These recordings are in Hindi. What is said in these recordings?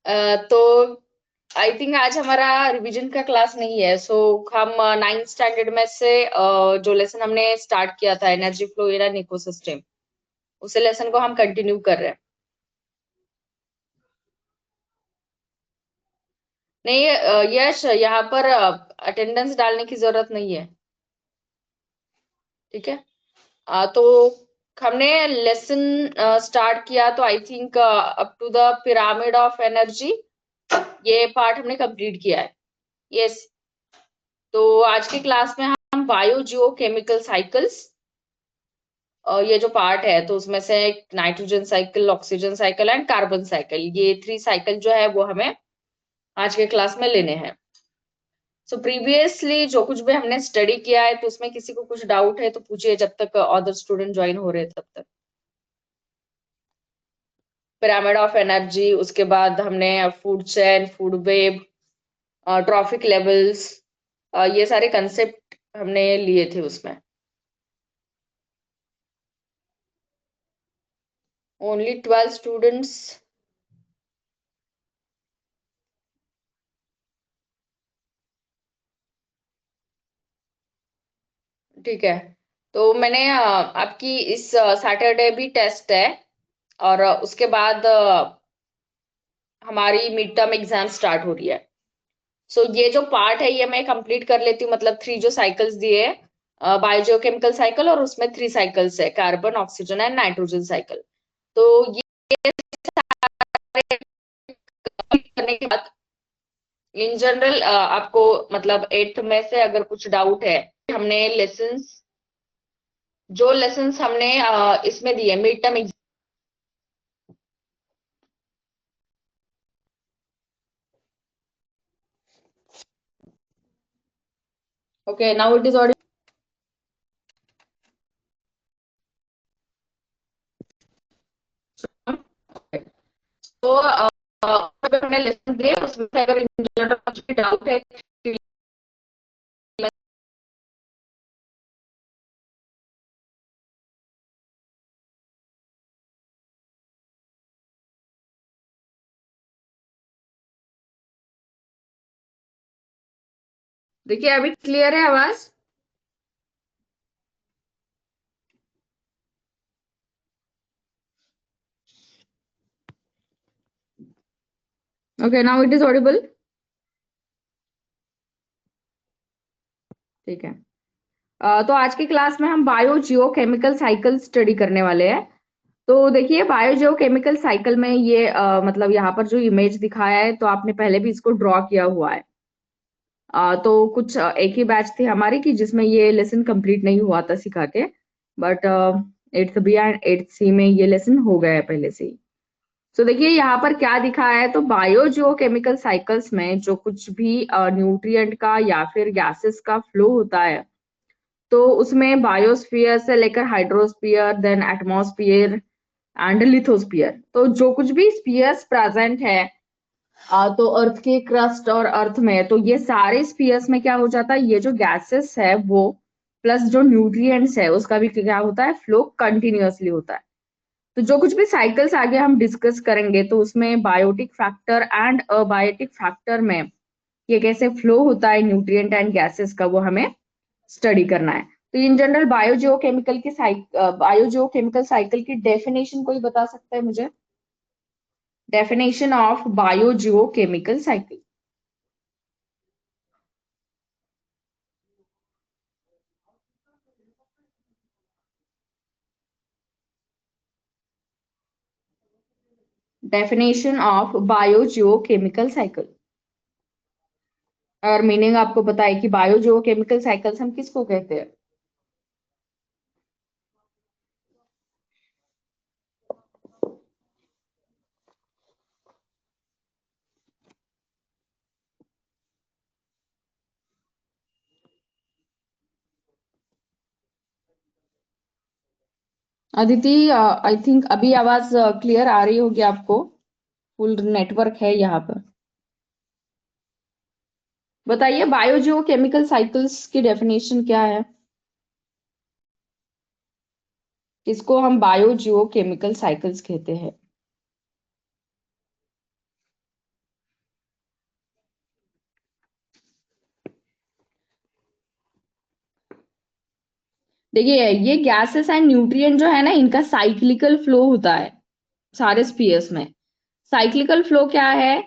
तो आई थिंक आज हमारा रिवीजन का क्लास नहीं है, सो हम 9th स्टैंडर्ड में से जो लेसन हमने स्टार्ट किया था energy flow in an ecosystem, उसे लेसन को हम कंटिन्यू कर रहे हैं। नहीं यश, यहाँ पर अटेंडेंस डालने की जरूरत नहीं है, ठीक है। तो हमने लेसन स्टार्ट किया, तो I think up to the pyramid of energy ये पार्ट हमने कंप्लीट किया है। यस, तो आज की क्लास में हम बायो जियो केमिकल साइकिल्स, ये जो पार्ट है तो उसमें से nitrogen cycle, oxygen cycle and carbon cycle, ये 3 साइकिल जो है वो हमें आज के क्लास में लेने हैं। सो प्रीवियसली जो कुछ भी हमने स्टडी किया है, तो उसमें किसी को कुछ डाउट है तो पूछिए, जब तक अदर स्टूडेंट ज्वाइन हो रहे हैं तब तक। पिरामिड ऑफ एनर्जी, उसके बाद हमने food chain, food web, trophic levels, ये सारे कंसेप्ट हमने लिए थे उसमें। Only 12 students. ठीक है, तो मैंने आपकी इस सैटरडे भी टेस्ट है, और उसके बाद हमारी मिड टर्म एग्जाम स्टार्ट हो रही है। सो ये जो पार्ट है ये मैं कंप्लीट कर लेती हूँ, मतलब 3 जो साइकिल्स दिए, बायोजियोकेमिकल साइकिल, और उसमें 3 साइकिल्स है, carbon, oxygen and nitrogen cycle. तो ये सारे complete करने के बाद इन जनरल आपको मतलब 8th में से अगर कुछ डाउट है, हमने लेसन्स, जो लेसन्स हमने इसमें दिए mid term. Okay, now it is audio. तो अगर हमने लेसन दिए उसमें से अगर इन जनरल कुछ भी डाउट है, देखिए अभी क्लियर है आवाज? Okay, now it is Audible. ठीक है, तो आज की क्लास में हम बायो जियो केमिकल साइकिल स्टडी करने वाले हैं। तो देखिए बायो जियो केमिकल साइकिल में ये मतलब यहाँ पर जो इमेज दिखाया है, तो आपने पहले भी इसको ड्रॉ किया हुआ है। तो कुछ एक ही बैच थी हमारी कि जिसमें ये लेसन कंप्लीट नहीं हुआ था सिखा के, but 8th B and 8th सी में ये लेसन हो गया है पहले से ही। तो देखिए यहाँ पर क्या दिखाया है, तो बायो जियो केमिकल साइकिल्स में जो कुछ भी न्यूट्रिएंट का या फिर गैसेस का फ्लो होता है, तो उसमें बायोस्फीयर से लेकर hydrosphere, then atmosphere and lithosphere, तो जो कुछ भी स्फीयर्स प्रेजेंट है, तो अर्थ के क्रस्ट और अर्थ में, तो ये सारे स्फीयर्स में क्या हो जाता है, ये जो गैसेस है वो प्लस जो न्यूट्रिएंट्स है उसका भी क्या होता है, फ्लो कंटिन्यूअसली होता है। तो जो कुछ भी साइकिल्स आगे हम डिस्कस करेंगे, तो उसमें biotic factor and abiotic factor में ये कैसे फ्लो होता है न्यूट्रिएंट एंड गैसेस का, वो हमें स्टडी करना है। तो इन जनरल बायोजियोकेमिकल साइकिल की डेफिनेशन कोई बता सकता है मुझे? Definition of biogeochemical cycle. Definition of biogeochemical cycle, और मीनिंग आपको पता है कि बायोजियोकेमिकल साइकिल्स हम किसको कहते हैं? अदिति, आई थिंक अभी आवाज क्लियर आ रही होगी आपको, फुल नेटवर्क है यहाँ पर। बताइए बायोजियोकेमिकल साइकिल्स की डेफिनेशन क्या है, किसको हम बायोजियोकेमिकल साइकिल्स कहते हैं? देखिए ये गैसेस एंड न्यूट्रिएंट जो है ना, इनका साइक्लिकल फ्लो होता है सारे स्पीयर्स में। साइक्लिकल फ्लो क्या है?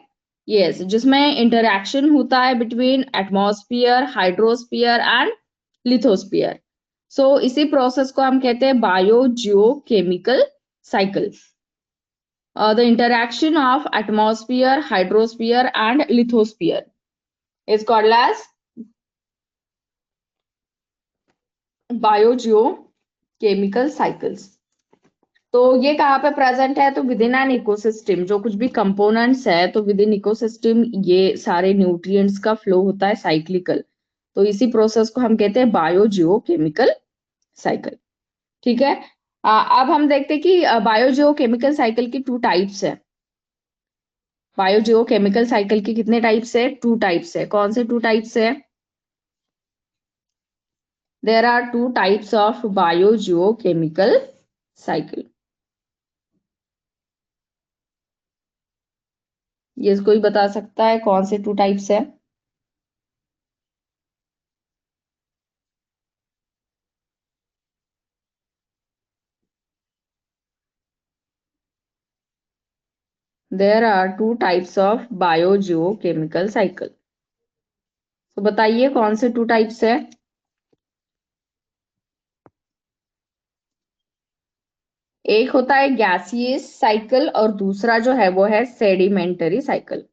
यस, जिसमें इंटरैक्शन होता है between atmosphere, hydrosphere and lithosphere. So इसी प्रोसेस को हम कहते हैं biogeochemical cycle. The interaction of atmosphere, hydrosphere and lithosphere is called as biogeochemical cycles. तो ये कहाँ पे प्रेजेंट है? तो विद इन एन इकोसिस्टम, जो कुछ भी कंपोनेंट्स है तो विद इन इकोसिस्टम ये सारे न्यूट्रिएंट्स का फ्लो होता है साइक्लिकल। तो इसी प्रोसेस को हम कहते हैं बायोजियोकेमिकल साइकिल। ठीक है। अब हम देखते हैं कि बायोजियोकेमिकल साइकिल की टू टाइप्स है। बायोजियोकेमिकल साइकिल की कितने टाइप्स है? टू टाइप्स है। कौन से टू टाइप्स है? There are two types of biogeochemical cycle. ये कोई बता सकता है कौन से टू टाइप्स है? There are two types of biogeochemical cycle. तो बताइए कौन से टू टाइप्स है? एक होता है गैसियस साइकिल और दूसरा जो है वो है सेडिमेंटरी साइकिल।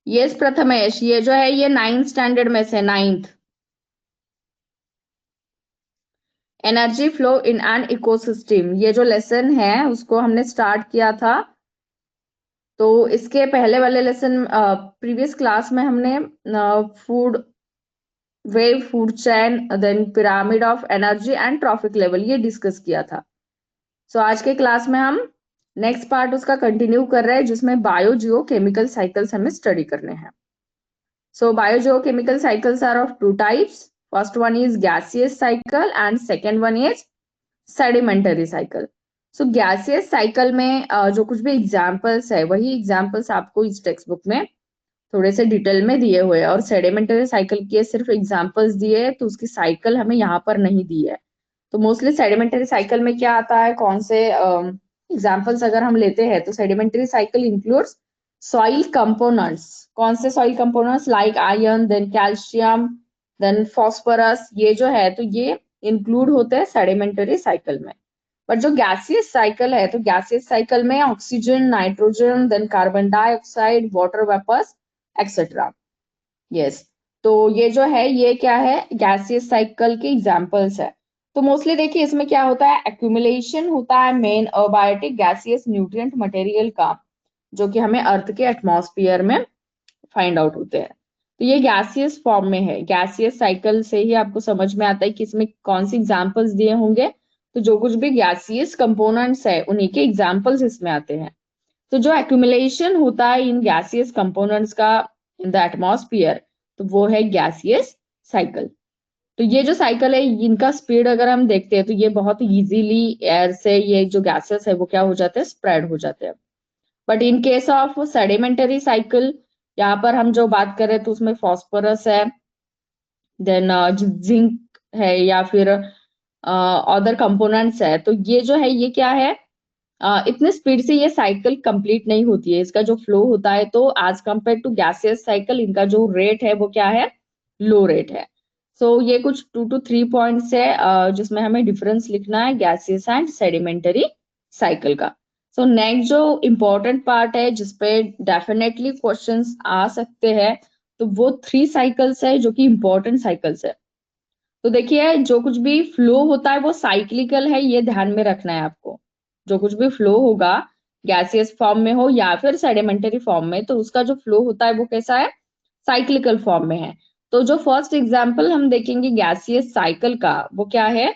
यस प्रथमेश, ये जो है ये 9th स्टैंडर्ड में से 9th। Energy flow in an ecosystem, ये जो लेसन है उसको हमने स्टार्ट किया था। तो इसके पहले वाले लेसन प्रीवियस क्लास में हमने food web, food chain, then pyramid of energy and trophic level ये डिस्कस किया था। सो आज के क्लास में हम नेक्स्ट पार्ट उसका कंटिन्यू कर रहे हैं, जिसमें बायोजियो केमिकल साइकिल्स हमें स्टडी करने हैं। So biogeochemical cycles are of two types. First one is gaseous cycle and second one is sedimentary cycle. So gaseous cycle में जो कुछ भी एग्जाम्पल्स है वही एग्जाम्पल्स आपको इस टेक्स्ट बुक में थोड़े से डिटेल में दिए हुए हैं, और सेडिमेंटरी साइकिल के सिर्फ एग्जाम्पल्स दिए हैं, तो उसकी साइकिल हमें यहाँ पर नहीं दी है। तो मोस्टली सेडिमेंटरी साइकिल में क्या आता है, कौन से एग्जाम्पल्स अगर हम लेते हैं तो sedimentary cycle includes soil components. कौन से soil components? Like iron, then calcium, then phosphorus, ये जो है तो ये इंक्लूड होते हैं सेडिमेंटरी साइकिल में। बट जो गैसियस साइकिल है तो गैसियस साइकिल में oxygen, nitrogen, then carbon dioxide, water vapours etcetera. Yes, तो ये जो है ये क्या है? गैसियस साइकिल के एग्जांपल्स है। तो मोस्टली देखिए इसमें क्या होता है, एक्यूमुलेशन होता है main abiotic gaseous nutrient material का, जो कि हमें अर्थ के एटमॉस्फेयर में फाइंड आउट होते हैं। तो ये गैसियस फॉर्म में है। गैसियस साइकिल से ही आपको समझ में आता है कि इसमें कौन सी एग्जांपल्स दिए होंगे। तो जो कुछ भी गैसियस कंपोनेंट्स है उन्हीं के एग्जांपल्स इसमें आते हैं। तो जो एक्यूमुलेशन होता है इन गैसियस कंपोनेंट्स का इन द एटमॉस्फेयर, तो वो है गैसियस साइकिल। तो ये जो साइकिल है इनका स्पीड अगर हम देखते हैं तो ये बहुत इजीली एयर से ये जो गैसेस है वो क्या हो जाते हैं, स्प्रेड हो जाते हैं। But in case of sedimentary cycle, यहाँ पर हम जो बात करें तो उसमें फॉस्फोरस है, देन जिंक है, या फिर अदर कंपोनेंट्स है। तो ये जो है ये क्या है, इतने स्पीड से ये साइकिल कंप्लीट नहीं होती है, इसका जो फ्लो होता है। तो as compared to gaseous cycle इनका जो रेट है वो क्या है, लो रेट है। सो ये कुछ 2 to 3 पॉइंट्स है जिसमें हमें डिफरेंस लिखना है गैसियस एंड सेडिमेंटरी साइकिल का। सो नेक्स्ट जो इम्पोर्टेंट पार्ट है जिसपे डेफिनेटली क्वेश्चंस आ सकते हैं, तो वो 3 साइकिल्स है जो कि इम्पोर्टेंट साइकिल्स है। तो देखिए जो कुछ भी फ्लो होता है वो साइक्लिकल है, ये ध्यान में रखना है आपको। जो कुछ भी फ्लो होगा, गैसियस फॉर्म में हो या फिर सेडिमेंटरी फॉर्म में, तो उसका जो फ्लो होता है वो कैसा है, साइक्लिकल फॉर्म में है। तो जो फर्स्ट एग्जांपल हम देखेंगे गैसियस साइकिल का वो क्या है,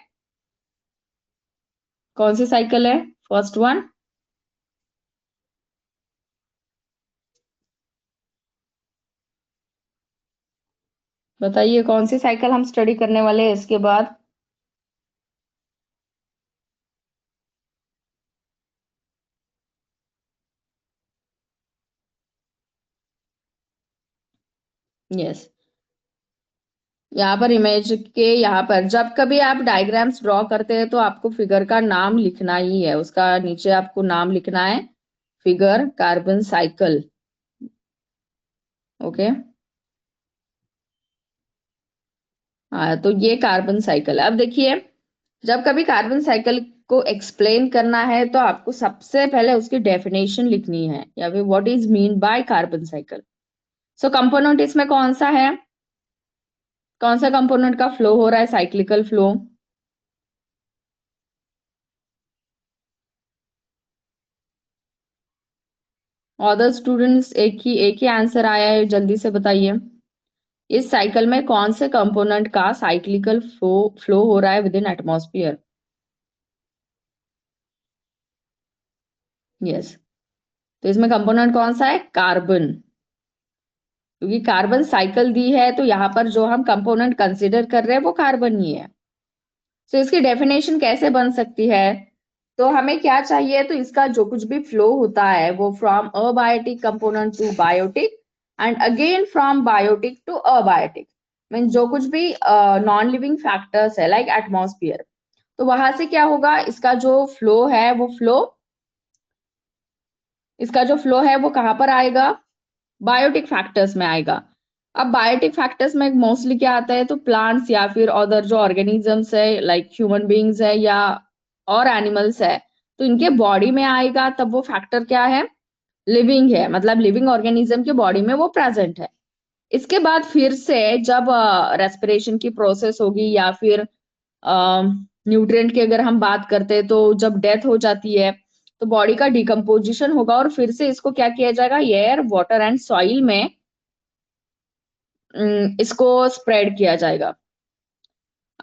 कौन सी साइकिल है? फर्स्ट वन बताइए, कौन सी साइकिल हम स्टडी करने वाले हैं इसके बाद? यस, यहाँ पर इमेज के यहाँ पर जब कभी आप डायग्राम्स ड्रॉ करते हैं तो आपको फिगर का नाम लिखना ही है, उसका नीचे आपको नाम लिखना है, फिगर कार्बन साइकिल। ओके, हाँ तो ये कार्बन साइकिल है। अब देखिए, जब कभी कार्बन साइकिल को एक्सप्लेन करना है तो आपको सबसे पहले उसकी डेफिनेशन लिखनी है, या फिर what is mean by carbon cycle. So component इसमें कौन सा है, कौन सा कंपोनेंट का फ्लो हो रहा है, साइक्लिकल फ्लो। अदर स्टूडेंट्स एक ही आंसर आया है, जल्दी से बताइए। इस साइकिल में कौन से कंपोनेंट का साइक्लिकल फ्लो हो रहा है विद इन एटमॉस्फेयर। यस, तो इसमें कंपोनेंट कौन सा है, कार्बन, क्योंकि कार्बन साइकिल दी है तो यहाँ पर जो हम कंपोनेंट कंसिडर कर रहे हैं वो कार्बन ही है। तो इसकी डेफिनेशन कैसे बन सकती है, तो हमें क्या चाहिए, तो इसका जो कुछ भी फ्लो होता है वो from abiotic component to biotic and again from biotic to abiotic, mean जो कुछ भी नॉन लिविंग फैक्टर्स है लाइक एटमॉस्फेयर, तो वहां से क्या होगा, इसका जो फ्लो है वो फ्लो, इसका जो फ्लो है वो कहाँ पर आएगा, बायोटिक फैक्टर्स में आएगा। अब बायोटिक फैक्टर्स में मोस्टली क्या आता है, तो प्लांट्स या फिर अदर जो ऑर्गेनिजम्स है लाइक ह्यूमन बींग्स है या और एनिमल्स है, तो इनके बॉडी में आएगा, तब वो फैक्टर क्या है, लिविंग है, मतलब लिविंग ऑर्गेनिज्म के बॉडी में वो प्रेजेंट है। इसके बाद फिर से जब रेस्पिरेशन की प्रोसेस होगी या फिर न्यूट्रिएंट की अगर हम बात करते हैं, तो जब डेथ हो जाती है तो बॉडी का डिकम्पोजिशन होगा और फिर से इसको क्या किया जाएगा, एयर वाटर एंड सॉइल में इसको स्प्रेड किया जाएगा।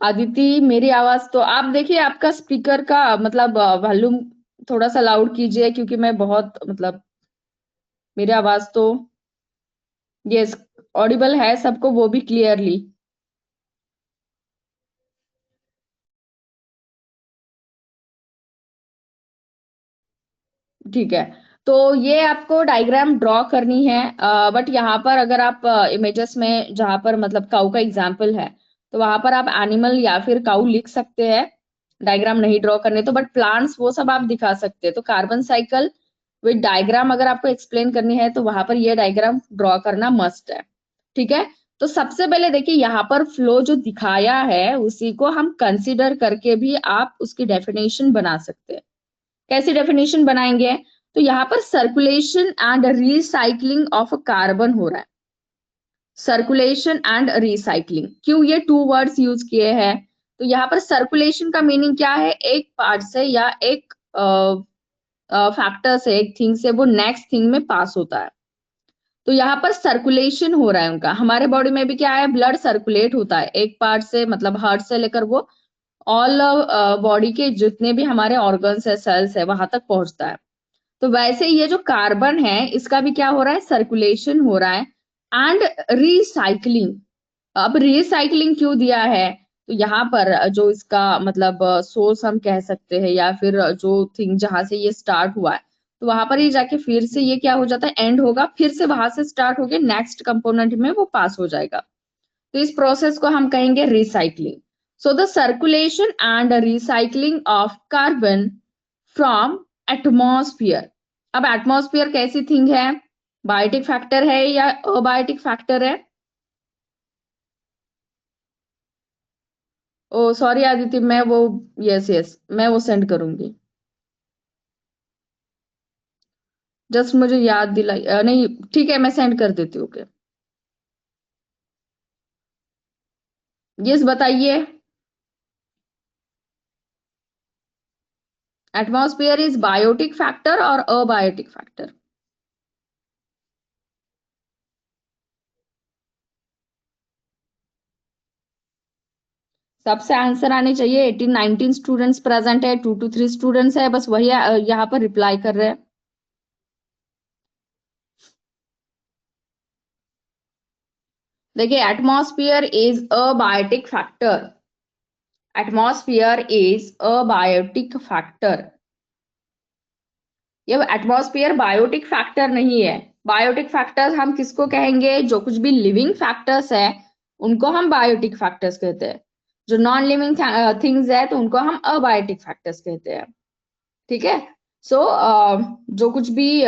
आदिति, मेरी आवाज तो आप देखिए, आपका स्पीकर का मतलब वॉल्यूम थोड़ा सा लाउड कीजिए, क्योंकि मैं बहुत मतलब मेरी आवाज तो यस ऑडिबल है सबको, वो भी क्लियरली। ठीक है, तो ये आपको डायग्राम ड्रॉ करनी है, बट यहाँ पर अगर आप इमेजेस में जहाँ पर मतलब काऊ का एग्जाम्पल है, तो वहां पर आप एनिमल या फिर काऊ लिख सकते हैं, डायग्राम नहीं ड्रॉ करने तो, बट प्लांट्स वो सब आप दिखा सकते हैं। तो कार्बन साइकिल विद डायग्राम अगर आपको एक्सप्लेन करनी है तो वहां पर ये डायग्राम ड्रॉ करना मस्ट है। ठीक है, तो सबसे पहले देखिए, यहाँ पर फ्लो जो दिखाया है उसी को हम कंसिडर करके भी आप उसकी डेफिनेशन बना सकते हैं। कैसी डेफिनेशन बनाएंगे, तो यहाँ पर circulation and recycling of carbon हो रहा है। सर्कुलेशन एंड रिसाइकलिंग, क्यों ये टू वर्ड्स यूज किए हैं, तो यहाँ पर सर्कुलेशन का मीनिंग क्या है, एक पार्ट से या एक फैक्टर से, एक थिंग से वो नेक्स्ट थिंग में पास होता है। तो यहाँ पर सर्कुलेशन हो रहा है उनका, हमारे बॉडी में भी क्या है, ब्लड सर्कुलेट होता है एक पार्ट से, मतलब हार्ट से लेकर वो ऑल बॉडी के जितने भी हमारे ऑर्गन्स है, सेल्स है, वहां तक पहुंचता है। तो वैसे ये जो कार्बन है इसका भी क्या हो रहा है, सर्कुलेशन हो रहा है एंड रिसाइकलिंग। अब रिसाइकलिंग क्यों दिया है, तो यहाँ पर जो इसका मतलब सोर्स हम कह सकते हैं या फिर जो थिंग जहां से ये स्टार्ट हुआ है, तो वहां पर ये जाके फिर से ये क्या हो जाता है, एंड होगा, फिर से वहां से स्टार्ट होके नेक्स्ट कंपोनेंट में वो पास हो जाएगा। तो इस प्रोसेस को हम कहेंगे recycling. So the circulation and recycling of carbon from atmosphere. अब एटमॉस्फियर कैसी थिंग है, बायोटिक फैक्टर है या अबायोटिक फैक्टर है। ओ सॉरी आदित्य, मैं वो यस यस मैं वो सेंड करूंगी, जस्ट मुझे याद दिलाई नहीं, ठीक है मैं सेंड कर देती हूँ। ओके, यस बताइए। एटमॉस्फियर इज बायोटिक फैक्टर और अबायोटिक फैक्टर। सबसे आंसर आने चाहिए, 18-19 स्टूडेंट्स प्रेजेंट है, 2 to 3 स्टूडेंट्स है, बस वही यहाँ पर रिप्लाई कर रहे हैं। देखिए, atmosphere is a biotic factor, atmosphere is a biotic factor. ये एटमॉस्फियर बायोटिक फैक्टर नहीं है, बायोटिक फैक्टर्स हम किसको कहेंगे? जो कुछ भी लिविंग फैक्टर्स है उनको हम बायोटिक फैक्टर्स कहते हैं। जो नॉन लिविंग थिंग्स है तो उनको हम अबायोटिक फैक्टर्स कहते हैं। ठीक है। सो जो कुछ भी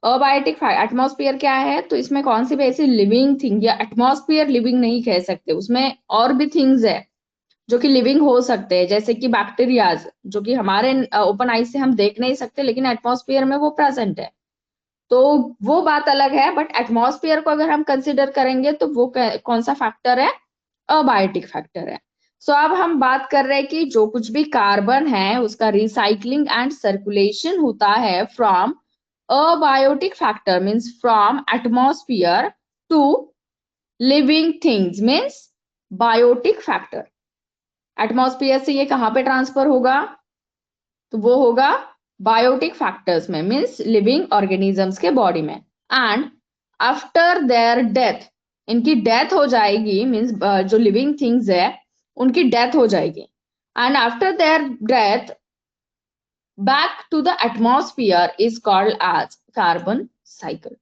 अबायोटिक एटमॉस्फेयर क्या है, तो इसमें कौन सी भी ऐसी लिविंग थिंग, या एटमॉस्फेयर लिविंग नहीं कह सकते, उसमें और भी थिंग्स है जो कि लिविंग हो सकते हैं, जैसे कि बैक्टीरियाज, जो कि हमारे ओपन आई से हम देख नहीं सकते लेकिन एटमॉस्फेयर में वो प्रेजेंट है। तो वो बात अलग है, बट एटमॉस्फेयर को अगर हम कंसिडर करेंगे तो वो कौन सा फैक्टर है? अबायोटिक फैक्टर है। सो अब हम बात कर रहे हैं कि जो कुछ भी कार्बन है उसका रिसाइकलिंग एंड सर्कुलेशन होता है from abiotic factor, means from atmosphere to living things, means biotic factor। Atmosphere से ये कहां पे ट्रांसफर होगा? तो वो होगा बायोटिक फैक्टर्स में, मीन्स लिविंग ऑर्गेनिजम्स के बॉडी में। एंड आफ्टर देयर डेथ, इनकी डेथ हो जाएगी, मीन्स जो लिविंग थिंग्स है उनकी डेथ हो जाएगी, and after their death back to the atmosphere is called as carbon cycle.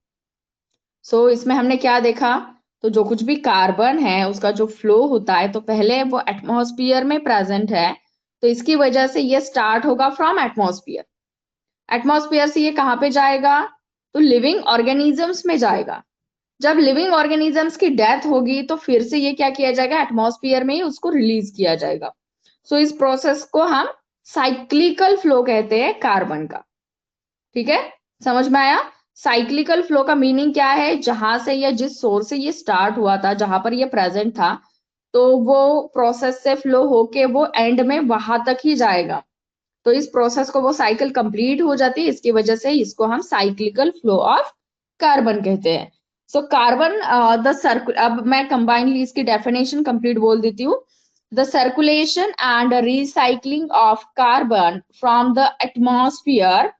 So इसमें हमने क्या देखा? तो जो कुछ भी कार्बन है उसका जो फ्लो होता है, तो पहले वो एटमॉस्फेयर में प्रेजेंट है, तो इसकी वजह से ये स्टार्ट होगा फ्रॉम एटमॉस्फेयर। एटमॉस्फेयर से ये कहाँ पे जाएगा? तो लिविंग ऑर्गेनिजम्स में जाएगा। जब लिविंग ऑर्गेनिजम्स की डेथ होगी तो फिर से ये क्या किया जाएगा? एटमॉस्फेयर में ही उसको रिलीज किया जाएगा। सो इस प्रोसेस को हम साइक्लिकल फ्लो कहते हैं कार्बन का। ठीक है, समझ में आया? साइक्लिकल फ्लो का मीनिंग क्या है? जहां से या जिस सोर्स से ये स्टार्ट हुआ था, जहां पर ये प्रेजेंट था, तो वो प्रोसेस से फ्लो होके वो एंड में वहां तक ही जाएगा। तो इस प्रोसेस को वो साइकिल कंप्लीट हो जाती है, इसकी वजह से इसको हम साइक्लिकल फ्लो ऑफ कार्बन कहते हैं। सो कार्बन द सर्कुल, अब मैं कंबाइनली इसकी डेफिनेशन कंप्लीट बोल देती हूँ। The circulation and recycling of carbon from the atmosphere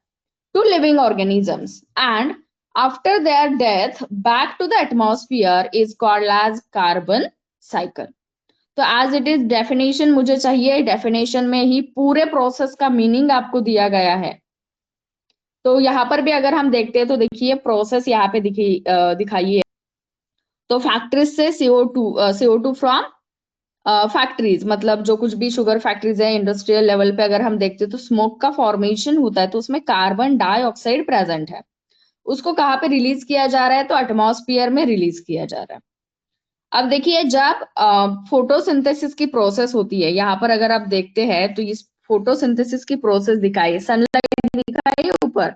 to living organisms, and after their death back to the atmosphere is called as carbon cycle। तो एज इट इज डेफिनेशन मुझे चाहिए, डेफिनेशन में ही पूरे प्रोसेस का मीनिंग आपको दिया गया है। तो यहाँ पर भी अगर हम देखते हैं तो देखिए प्रोसेस यहाँ पे दिखाई है। तो फैक्ट्रीज से CO2 फ्रॉम फैक्ट्रीज, मतलब जो कुछ भी शुगर फैक्ट्रीज है इंडस्ट्रियल लेवल पे अगर हम देखते हैं तो स्मोक का फॉर्मेशन होता है, तो उसमें कार्बन डाइऑक्साइड प्रेजेंट है। उसको कहाँ पे रिलीज किया जा रहा है? तो एटमॉस्फेयर में रिलीज किया जा रहा है। अब देखिए जब फोटोसिंथेसिस की प्रोसेस होती है, यहाँ पर अगर आप देखते हैं तो इस फोटोसिंथेसिस की प्रोसेस दिखाई है, सनलाइट दिखाई है, ऊपर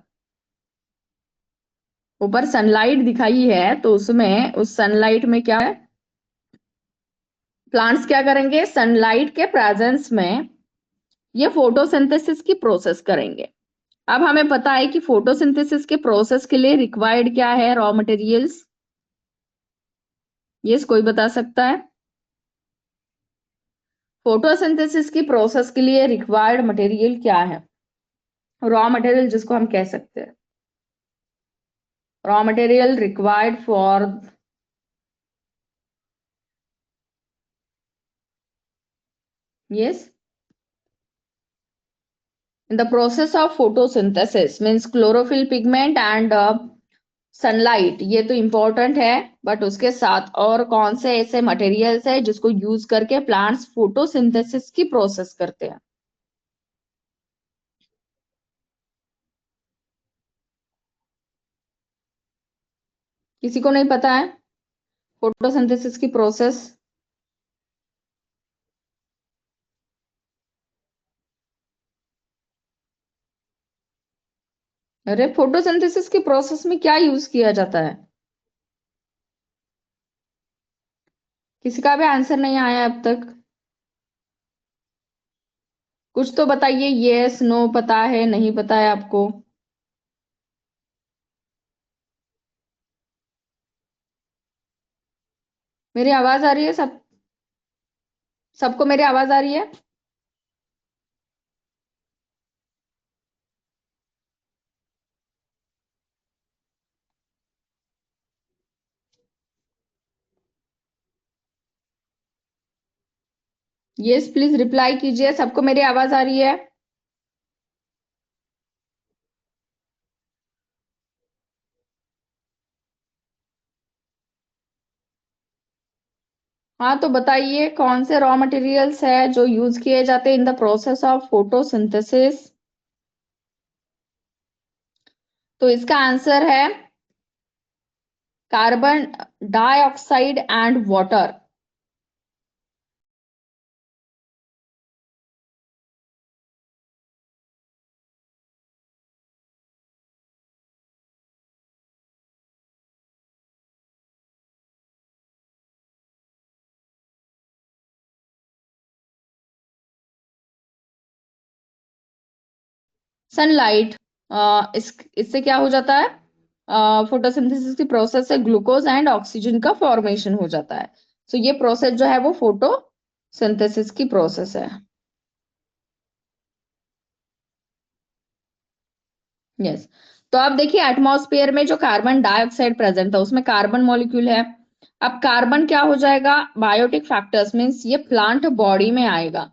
ऊपर सनलाइट दिखाई है, तो उसमें उस सनलाइट में क्या है? प्लांट्स क्या करेंगे? सनलाइट के प्रेजेंस में ये फोटोसिंथेसिस की प्रोसेस करेंगे। अब हमें पता है कि फोटोसिंथेसिस के प्रोसेस के लिए रिक्वायर्ड क्या है? Raw materials. यस, कोई बता सकता है? फोटोसिंथेसिस की प्रोसेस के लिए रिक्वायर्ड मटेरियल क्या है? रॉ मटेरियल जिसको हम कह सकते हैं, raw material required for, yes, in the process of photosynthesis means chlorophyll pigment and sunlight, ये तो इंपॉर्टेंट है, बट उसके साथ और कौन से ऐसे मटेरियल्स है जिसको यूज करके प्लांट्स फोटोसिंथेसिस की प्रोसेस करते हैं? किसी को नहीं पता है फोटोसिंथेसिस की प्रोसेस? अरे फोटोसिंथेसिस की प्रोसेस में क्या यूज किया जाता है? किसी का भी आंसर नहीं आया अब तक? कुछ तो बताइए, यस नो, पता है नहीं पता है आपको? मेरी आवाज आ रही है सब? सबको मेरी आवाज आ रही है? यस, प्लीज रिप्लाई कीजिए, सबको मेरी आवाज आ रही है? हाँ, तो बताइए कौन से रॉ मटेरियल्स है जो यूज किए जाते हैं in the process of photosynthesis. तो इसका आंसर है carbon dioxide and water. Sunlight. इससे क्या हो जाता है, फोटोसिंथेसिस की प्रोसेस से ग्लूकोज एंड ऑक्सीजन का फॉर्मेशन हो जाता है। तो ये प्रोसेस जो है वो फोटोसिंथेसिस की प्रोसेस है। यस। तो अब देखिए एटमॉस्फेयर में जो कार्बन डाइऑक्साइड प्रेजेंट था उसमें कार्बन मॉलिक्यूल है। अब कार्बन क्या हो जाएगा, बायोटिक फैक्टर्स मीन्स ये प्लांट बॉडी में आएगा।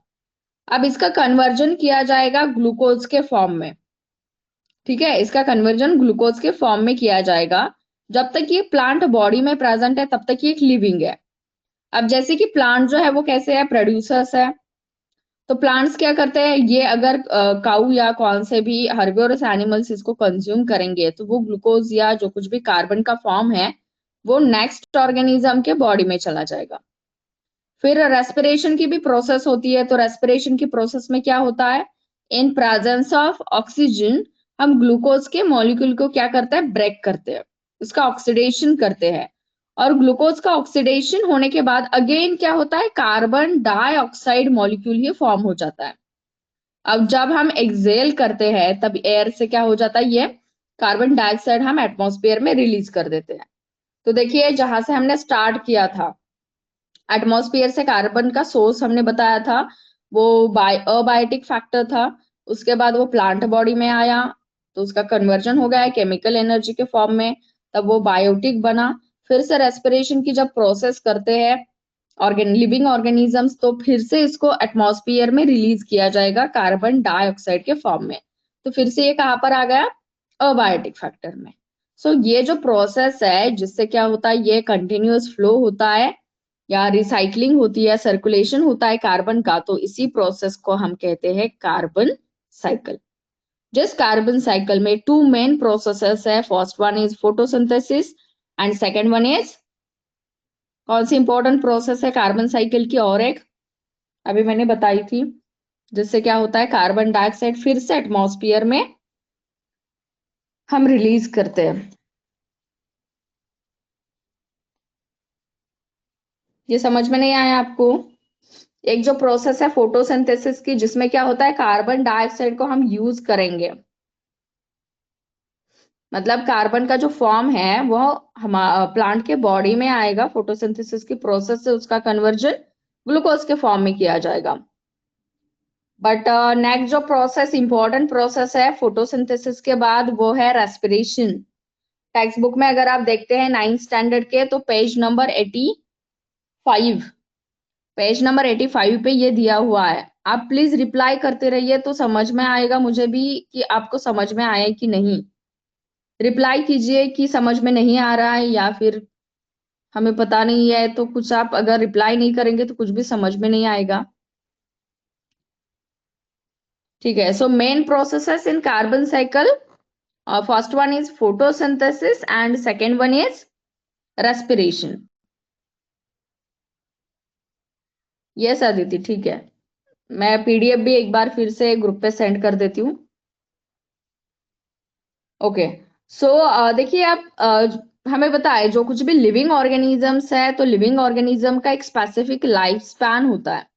अब इसका कन्वर्जन किया जाएगा ग्लूकोज के फॉर्म में। ठीक है, इसका कन्वर्जन ग्लूकोज के फॉर्म में किया जाएगा। जब तक ये प्लांट बॉडी में प्रेजेंट है तब तक ये एक लिविंग है। अब जैसे कि प्लांट जो है वो कैसे है, प्रोड्यूसर्स है। तो प्लांट्स क्या करते हैं, ये अगर काऊ या कौन से भी हर्बिवोरस एनिमल्स इसको कंज्यूम करेंगे तो वो ग्लूकोज या जो कुछ भी कार्बन का फॉर्म है वो नेक्स्ट ऑर्गेनिज्म के बॉडी में चला जाएगा। फिर रेस्पिरेशन की भी प्रोसेस होती है। तो रेस्पिरेशन की प्रोसेस में क्या होता है, इन प्रेजेंस ऑफ ऑक्सीजन हम ग्लूकोज के मॉलिक्यूल को क्या करते हैं, ब्रेक करते हैं, उसका ऑक्सीडेशन करते हैं। और ग्लूकोज का ऑक्सीडेशन होने के बाद अगेन क्या होता है, कार्बन डाइऑक्साइड मॉलिक्यूल ही फॉर्म हो जाता है। अब जब हम एक्सेल करते हैं तब एयर से क्या हो जाता है, ये कार्बन डाइऑक्साइड हम एटमॉस्फेयर में रिलीज कर देते हैं। तो देखिए जहां से हमने स्टार्ट किया था, एटमॉस्फेयर से कार्बन का सोर्स हमने बताया था वो अबायोटिक फैक्टर था। उसके बाद वो प्लांट बॉडी में आया तो उसका कन्वर्जन हो गया केमिकल एनर्जी के फॉर्म में, तब वो बायोटिक बना। फिर से रेस्पिरेशन की जब प्रोसेस करते हैं लिविंग ऑर्गेनिजम्स तो फिर से इसको एटमॉस्फेयर में रिलीज किया जाएगा कार्बन डाइऑक्साइड के फॉर्म में। तो फिर से ये कहाँ पर आ गया, अबायोटिक फैक्टर में। सो ये जो प्रोसेस है जिससे क्या होता है, ये कंटिन्यूअस फ्लो होता है या रिसाइकलिंग होती है, सर्कुलेशन होता है कार्बन का, तो इसी प्रोसेस को हम कहते हैं कार्बन साइकिल। जिस कार्बन साइकिल में टू मेन प्रोसेसेस है, first one is photosynthesis and second one is, कौन सी इंपॉर्टेंट प्रोसेस है कार्बन साइकिल की, और एक अभी मैंने बताई थी, जिससे क्या होता है कार्बन डाइऑक्साइड फिर से एटमॉस्फेयर में हम रिलीज करते हैं। ये समझ में नहीं आया आपको। एक जो प्रोसेस है फोटोसिंथेसिस की जिसमें क्या होता है कार्बन डाइऑक्साइड को हम यूज करेंगे, मतलब कार्बन का जो फॉर्म है वो हम प्लांट के बॉडी में आएगा, फोटोसिंथेसिस की प्रोसेस से उसका कन्वर्जन ग्लूकोज के फॉर्म में किया जाएगा। बट नेक्स्ट जो प्रोसेस इंपॉर्टेंट प्रोसेस है फोटोसिंथेसिस के बाद वो है रेस्पिरेशन। टेक्स्ट बुक में अगर आप देखते हैं 9th स्टैंडर्ड के तो फाइव पेज नंबर 85 पे ये दिया हुआ है। आप प्लीज रिप्लाई करते रहिए तो समझ में आएगा मुझे भी कि आपको समझ में आया कि नहीं। रिप्लाई कीजिए कि समझ में नहीं आ रहा है या फिर हमें पता नहीं है, तो कुछ आप अगर रिप्लाई नहीं करेंगे तो कुछ भी समझ में नहीं आएगा। ठीक है, so main processes in carbon cycle, first one is photosynthesis and second one is respiration. Yes Aditi, ठीक है, मैं पीडीएफ भी एक बार फिर से ग्रुप पे सेंड कर देती हूँ। ओके। सो देखिए आप हमें बताए जो कुछ भी लिविंग ऑर्गेनिजम्स है तो लिविंग ऑर्गेनिज्म का एक स्पेसिफिक लाइफ स्पैन होता है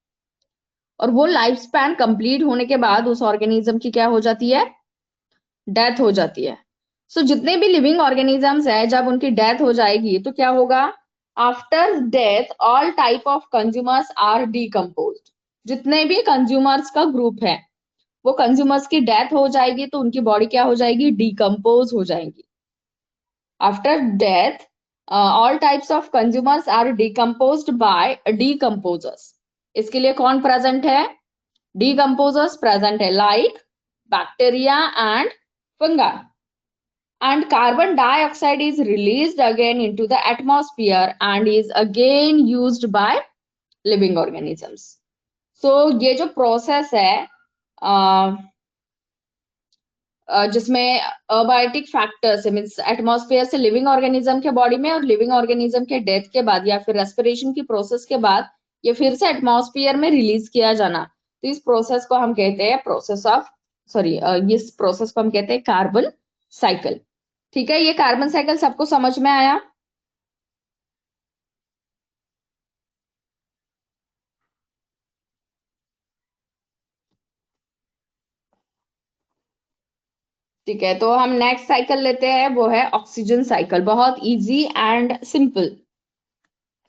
और वो लाइफ स्पैन कंप्लीट होने के बाद उस ऑर्गेनिज्म की क्या हो जाती है, डेथ हो जाती है। सो जितने भी लिविंग ऑर्गेनिजम्स है जब उनकी डेथ हो जाएगी तो क्या होगा, after death all type of consumers are decompose. जितने भी कंज्यूमर्स का ग्रुप है वो कंज्यूमर्स की डेथ हो जाएगी तो उनकी बॉडी क्या हो जाएगी, डीकम्पोज हो जाएगी। After death all types of consumers are decomposed by decomposers. इसके लिए कौन प्रेजेंट है, डीकम्पोजर्स प्रेजेंट है like bacteria and fungi. And carbon dioxide is released again into the atmosphere and is again used by living organisms. So ये जो प्रोसेस है जिसमें अबायोटिक फैक्टर्स मीन्स एटमॉस्फेयर से लिविंग ऑर्गेनिज्म के बॉडी में और लिविंग ऑर्गेनिज्म के डेथ के बाद या फिर रेस्पिरेशन की प्रोसेस के बाद ये फिर से एटमॉस्फेयर में रिलीज किया जाना, तो इस प्रोसेस को हम कहते हैं प्रोसेस ऑफ सॉरी इस प्रोसेस को हम कहते हैं कार्बन साइकिल। ठीक है, ये कार्बन साइकिल सबको समझ में आया? ठीक है, तो हम नेक्स्ट साइकिल लेते हैं, वो है ऑक्सीजन साइकिल। बहुत इजी एंड सिंपल।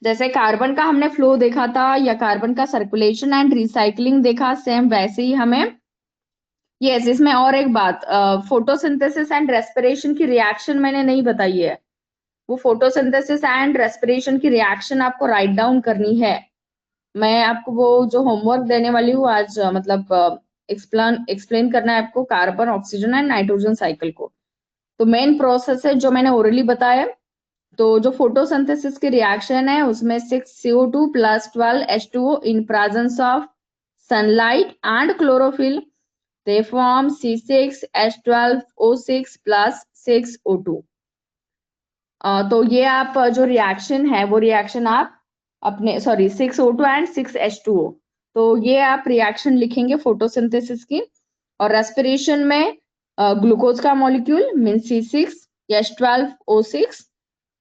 जैसे कार्बन का हमने फ्लो देखा था या कार्बन का सर्कुलेशन एंड रिसाइकलिंग देखा, सेम वैसे ही हमें यस इसमें और एक बात, फोटोसिंथेसिस एंड रेस्पिरेशन की रिएक्शन मैंने नहीं बताई है। वो फोटोसिंथेसिस एंड रेस्पिरेशन की रिएक्शन आपको राइट डाउन करनी है। मैं आपको वो जो होमवर्क देने वाली हूँ आज, मतलब एक्सप्लेन एक्सप्लेन करना है आपको carbon oxygen and nitrogen cycle को। तो मेन प्रोसेस है जो मैंने ओरली बताया। तो जो फोटोसिंथेसिस की रिएक्शन है उसमें 6CO2 plus 12H2O in presence of sunlight and chlorophyll they form C6H12O6 plus 6O2। तो ये आप जो रिएक्शन है वो रिएक्शन आप अपने सॉरी 6O2 एंड 6H2O, तो ये आप रिएक्शन लिखेंगे फोटोसिंथेसिस की। और रेस्पिरेशन में ग्लूकोज का molecule mean C6H12O6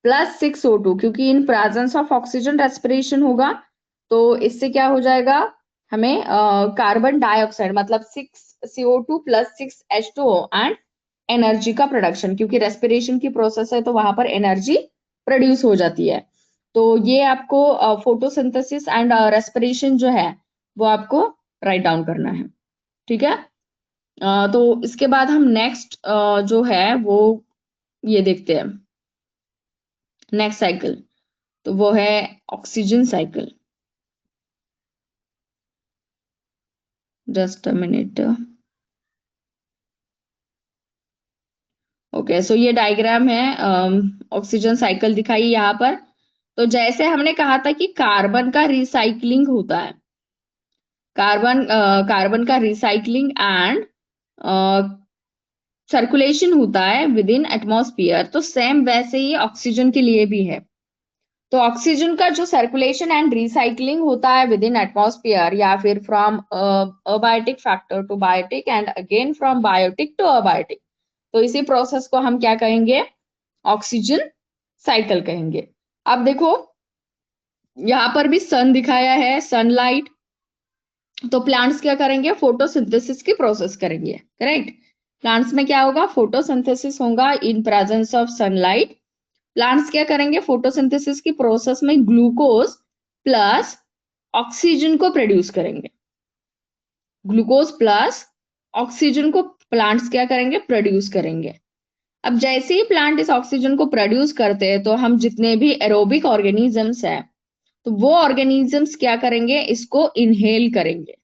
plus 6O2, क्योंकि in presence of oxygen respiration होगा तो इससे क्या हो जाएगा, हमें कार्बन डाइऑक्साइड मतलब 6CO2 plus 6H2O and energy का प्रोडक्शन, क्योंकि रेस्पिरेशन की प्रोसेस है तो वहां पर एनर्जी प्रोड्यूस हो जाती है। तो ये आपको फोटोसिंथेसिस एंड रेस्पिरेशन जो है वो आपको राइट डाउन करना है। ठीक है, तो इसके बाद हम नेक्स्ट जो है वो ये देखते हैं नेक्स्ट साइकिल, तो वो है oxygen cycle. Just a minute. Okay, so ये डायग्राम है, ऑक्सीजन साइकिल दिखाई यहाँ पर। तो जैसे हमने कहा था कि कार्बन का रिसाइकलिंग होता है, कार्बन का रिसाइकलिंग एंड सर्कुलेशन होता है विद इन एटमॉस्फेयर, तो सेम वैसे ही ऑक्सीजन के लिए भी है। तो ऑक्सीजन का जो सर्कुलेशन एंड रिसाइकलिंग होता है विद इन एटमॉस्फेयर या फिर from abiotic factor to biotic and again from biotic to abiotic, तो इसी प्रोसेस को हम क्या कहेंगे, ऑक्सीजन साइकिल कहेंगे। अब देखो यहाँ पर भी सन दिखाया है, सनलाइट। तो प्लांट्स क्या करेंगे, फोटोसिंथेसिस की प्रोसेस करेंगे, करेक्ट। प्लांट्स में क्या होगा, फोटोसिंथेसिस होगा in presence of sunlight. Plants क्या करेंगे, फोटोसिंथेसिस की प्रोसेस में ग्लूकोज प्लस ऑक्सीजन को प्रोड्यूस करेंगे। ग्लूकोज प्लस ऑक्सीजन को प्लांट्स क्या करेंगे, प्रोड्यूस करेंगे। अब जैसे ही प्लांट इस ऑक्सीजन को प्रोड्यूस करते हैं तो हम जितने भी एरोबिक ऑर्गेनिजम्स हैं तो वो ऑर्गेनिजम्स क्या करेंगे, इसको इनहेल करेंगे।